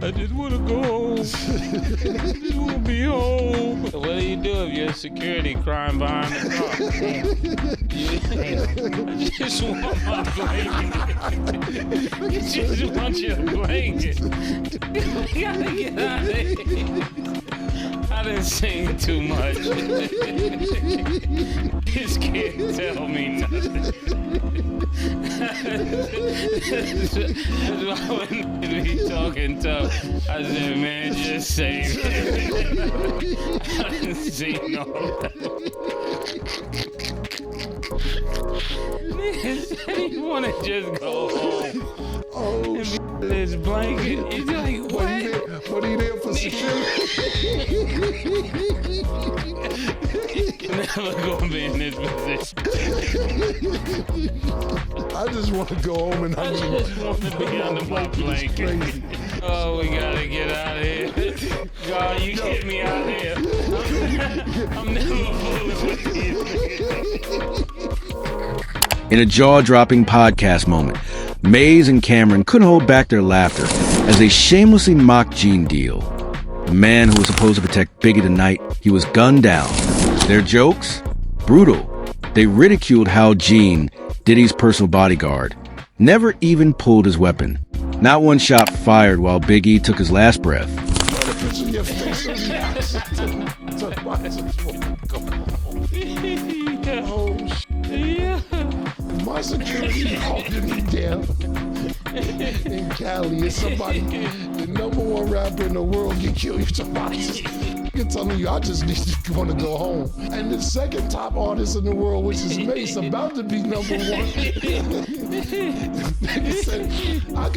I just want to go home. I just want to be home. What do you do if you're security crying behind the car? I just want my blanket. I just want your blanket. You gotta get out of here. I didn't sing too much. This can't tell me nothing. That's why when we talking tough, I said, man, just say it. I didn't see no nigga said he wanna just go home. Oh, and this blanket. He's like, what are you there for security? Never gonna be in this position. I just want to go home and I just want to be under my blanket. Oh, we gotta get out of here. God, you get me out of here. I'm never fooling with these. In a jaw-dropping podcast moment, Mase and Cameron couldn't hold back their laughter as they shamelessly mocked Gene Deal. The man who was supposed to protect Biggie tonight, he was gunned down. Their jokes? Brutal. They ridiculed how Gene, Diddy's personal bodyguard, never even pulled his weapon. Not one shot fired while Biggie took his last breath. My security holding me down in Cali. Is somebody, the number one rapper in the world, get killed. Somebody just telling you, I just need to want to go home. And the second top artist in the world, which is Mase, about to be number one.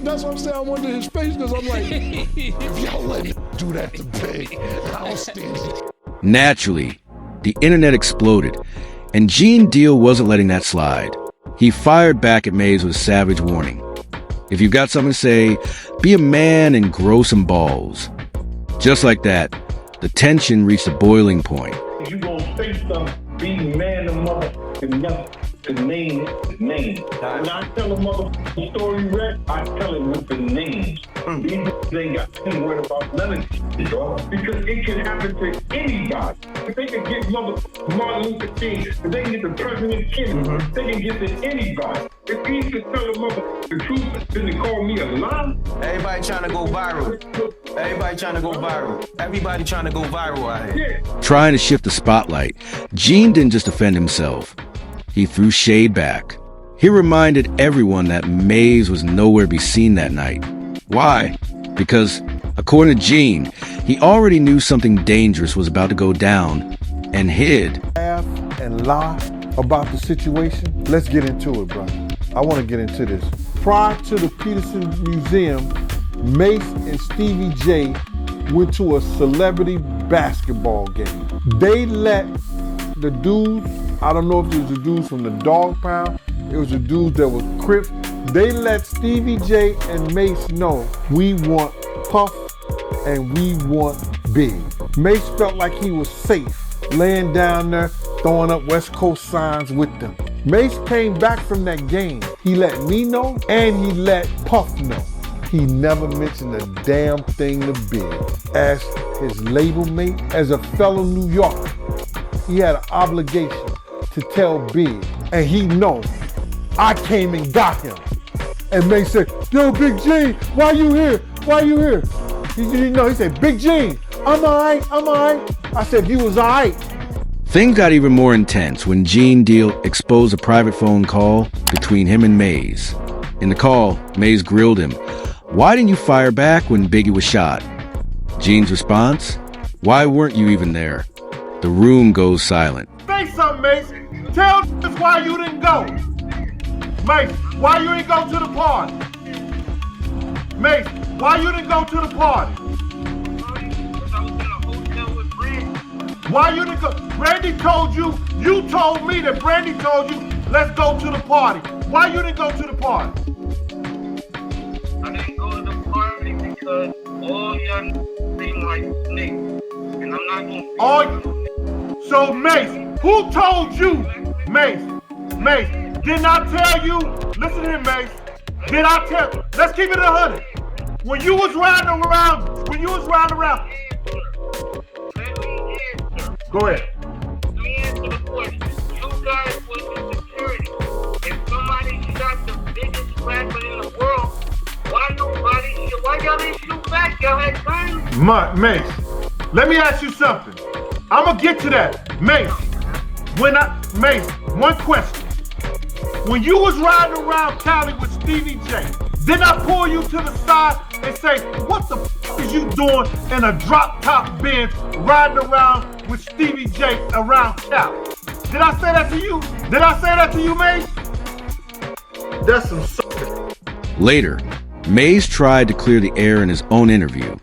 That's what I'm saying. I wonder his face because I'm like, if y'all let me do that to Big, I'll stand it. Naturally, the internet exploded, and Gene Deal wasn't letting that slide. He fired back at Mase with a savage warning. If you've got something to say, be a man and grow some balls. Just like that, the tension reached a boiling point. You gonna say something, be man and motherfucking nothing. The name is the name. When I tell a motherfucking story, Red, I tell it with the names. These ain't got to worry about none of this, y'all. Because it can happen to anybody. If they can get motherfucking Martin Luther King, if they can get the President Kennedy, they can get to anybody. If he could tell a motherfucker the truth, then they call me a lie. Everybody trying to go viral. Everybody trying to go viral. Everybody trying to go viral out here. Trying to shift the spotlight, Gene didn't just defend himself. He threw shade back. He reminded everyone that Mase was nowhere to be seen that night. Why? Because, according to Gene, he already knew something dangerous was about to go down and hid. Laugh and lie about the situation. Let's get into it, bro. I want to get into this. Prior to the Peterson Museum, Mase and Stevie J went to a celebrity basketball game. They let the dudes, I don't know if it was the dudes from the Dog Pound, it was the dudes that was Crips. They let Stevie J and Mase know, we want Puff and we want Big. Mase felt like he was safe, laying down there, throwing up West Coast signs with them. Mase came back from that game. He let me know and he let Puff know. He never mentioned a damn thing to Big. As his label mate, as a fellow New Yorker, he had an obligation to tell Big, and he know I came and got him. And Mase said, yo, Big G, why you here? Why you here? He said, Big G, I'm all right. I said, you was all right. Things got even more intense when Gene Deal exposed a private phone call between him and Mase. In the call, Mase grilled him. Why didn't you fire back when Biggie was shot? Gene's response? Why weren't you even there? The room goes silent. Say something, Mase. Tell us why you didn't go. Mase, why you didn't go to the party? Mase, why you didn't go to the party? Why you didn't go? Brandy told you, you told me that Brandy told you, let's go to the party. Why you didn't go to the party? I didn't go to the party because all y'all seem like snakes. And I'm not gonna So Mase, who told you? Mase, didn't I tell you? Listen here, Mase. Did I tell? Let's keep it 100. When you was riding around, Let me answer. go ahead. Let me answer the question. You guys was in security. If somebody shot the biggest rapper in the world, why y'all didn't shoot back? Y'all had guns? Mase, let me ask you something. I'm gonna get to that. Mase, one question. When you was riding around Cali with Stevie J, didn't I pull you to the side and say, what the f is you doing in a drop top Benz riding around with Stevie J around Cali? Did I say that to you? Mase? That's some shit. Later, Mase tried to clear the air in his own interview.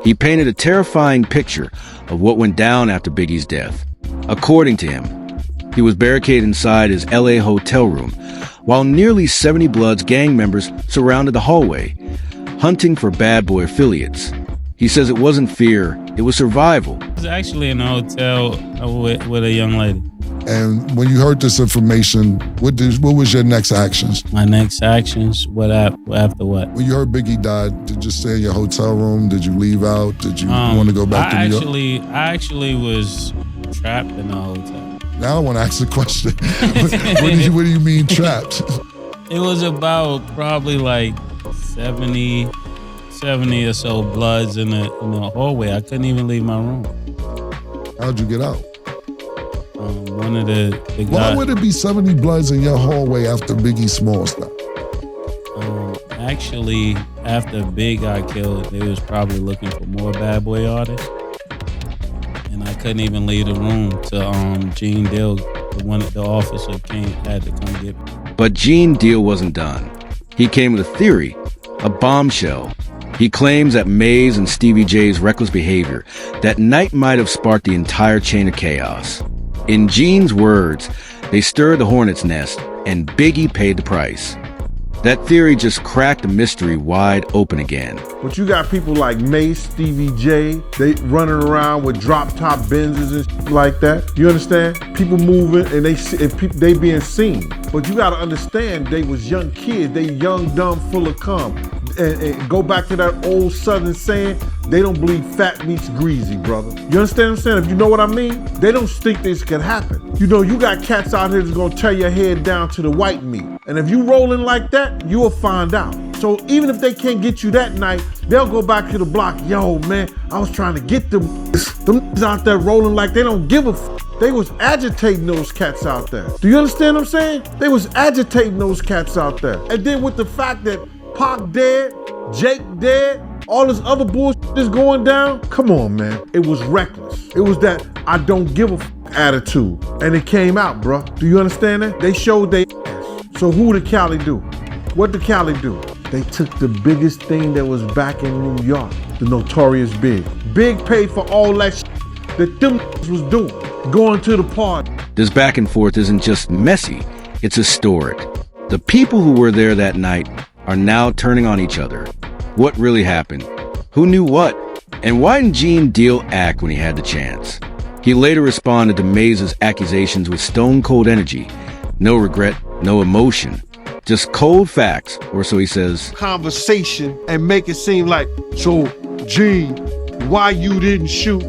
He painted a terrifying picture of what went down after Biggie's death. According to him, he was barricaded inside his LA hotel room while nearly 70 Bloods gang members surrounded the hallway, hunting for bad boy affiliates. He says it wasn't fear, it was survival. I was actually in a hotel with a young lady. And when you heard this information, what was your next actions? My next actions? After what? When you heard Biggie died, did you stay in your hotel room? Did you leave out? Did you want to go back to New York? I actually was trapped in a hotel. Now I want to ask the question. What do you mean trapped? It was about probably like 70 or so Bloods in the hallway. I couldn't even leave my room. How'd you get out? One of the guys. Why would it be 70 Bloods in your hallway after Biggie Smalls died? Actually, after Big got killed, they was probably looking for more bad boy artists. And I couldn't even leave the room to Gene Deal, the officer had to come get me. But Gene Deal wasn't done. He came with a theory, a bombshell. He claims that Mase and Stevie J's reckless behavior that night might have sparked the entire chain of chaos. In Gene's words, they stirred the hornet's nest, and Biggie paid the price. That theory just cracked the mystery wide open again. But you got people like Mase, Stevie J, they running around with drop top Benzes and shit like that. You understand? People moving and they being seen. But you gotta understand, they was young kids. They young, dumb, full of cum. And go back to that old Southern saying, they don't believe fat meat's greasy, brother. You understand what I'm saying? If you know what I mean? They don't think this can happen. You know, you got cats out here that's gonna tear your head down to the white meat. And if you rolling like that, you'll find out. So even if they can't get you that night, they'll go back to the block. Yo, man, I was trying to get them out there rolling like they don't give a f. They was agitating those cats out there. Do you understand what I'm saying? They was agitating those cats out there. And then with the fact that Pac dead, Jake dead, all this other bullshit is going down, come on, man. It was reckless. It was that I don't give a f attitude. And it came out, bro. Do you understand that? They showed they ass. So who did Cali do? What did Cali do? They took the biggest thing that was back in New York, the Notorious Big. Big paid for all that shit that them was doing, going to the party. This back and forth isn't just messy, it's historic. The people who were there that night are now turning on each other. What really happened? Who knew what? And why didn't Gene Deal act when he had the chance? He later responded to Maze's accusations with stone cold energy. No regret, no emotion. Just cold facts, or so he says. Conversation and make it seem like, so Gene, why you didn't shoot?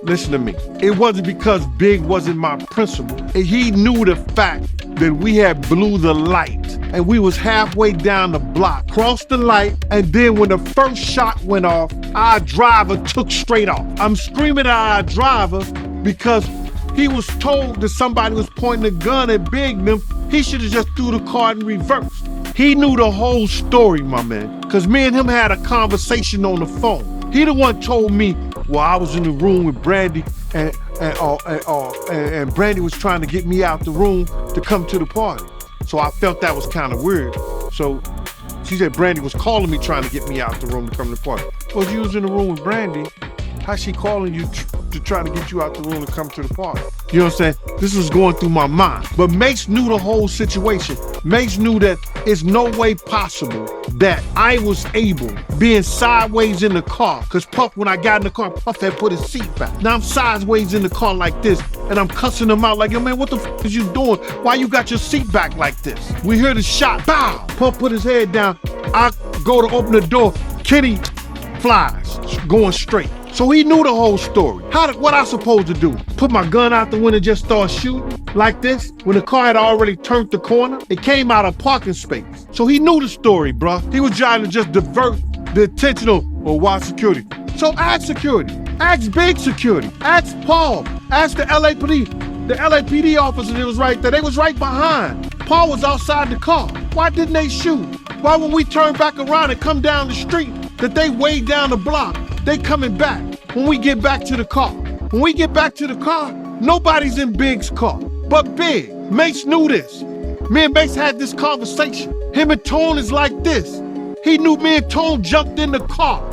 Listen to me. It wasn't because Big wasn't my principal. He knew the fact that we had blew the light and we was halfway down the block, crossed the light, and then when the first shot went off, our driver took straight off. I'm screaming at our driver because he was told that somebody was pointing a gun at Big and them. He should have just threw the car in reverse. He knew the whole story, my man, because me and him had a conversation on the phone. He the one told me, well, I was in the room with Brandy and Brandy was trying to get me out the room to come to the party. So I felt that was kind of weird. So she said Brandy was calling me trying to get me out the room to come to the party. Well, if you was in the room with Brandy, how's she calling you to try to get you out the room to come to the party? You know what I'm saying? This was going through my mind. But Mase knew the whole situation. Mase knew that it's no way possible that I was able, being sideways in the car, because Puff, when I got in the car, Puff had put his seat back. Now I'm sideways in the car like this, and I'm cussing him out like, yo, man, what the f is you doing? Why you got your seat back like this? We hear the shot, bow. Puff put his head down. I go to open the door. Kitty flies, going straight. So he knew the whole story. What I supposed to do? Put my gun out the window and just start shooting like this? When the car had already turned the corner, it came out of parking space. So he knew the story, bruh. He was trying to just divert the attention of why security. So ask security, ask big security, ask Paul, ask the LAPD. The LAPD officer that was right there, they was right behind. Paul was outside the car. Why didn't they shoot? Why when we turn back around and come down the street, that they way down the block, they coming back when we get back to the car. When we get back to the car, nobody's in Big's car. But Big, Mase knew this. Me and Mase had this conversation. Him and Tone is like this. He knew me and Tone jumped in the car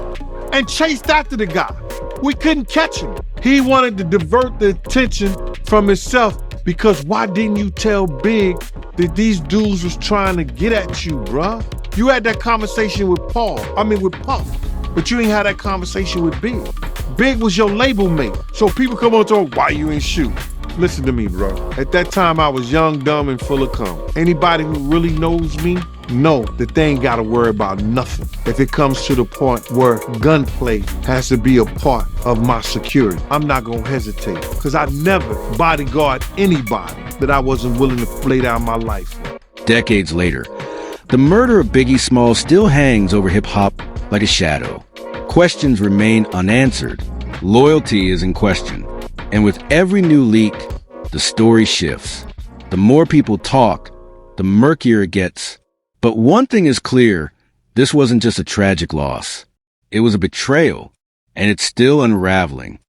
and chased after the guy. We couldn't catch him. He wanted to divert the attention from himself because why didn't you tell Big that these dudes was trying to get at you, bruh? You had that conversation with with Puff, but you ain't had that conversation with Big. Big was your label mate. So people come on to him, why you ain't shoot? Listen to me, bro. At that time, I was young, dumb, and full of cum. Anybody who really knows me know that they ain't gotta worry about nothing if it comes to the point where gunplay has to be a part of my security. I'm not gonna hesitate, because I never bodyguard anybody that I wasn't willing to lay down my life for. Decades later, the murder of Biggie Smalls still hangs over hip-hop like a shadow. Questions remain unanswered. Loyalty is in question. And with every new leak, the story shifts. The more people talk, the murkier it gets. But one thing is clear, this wasn't just a tragic loss. It was a betrayal, and it's still unraveling.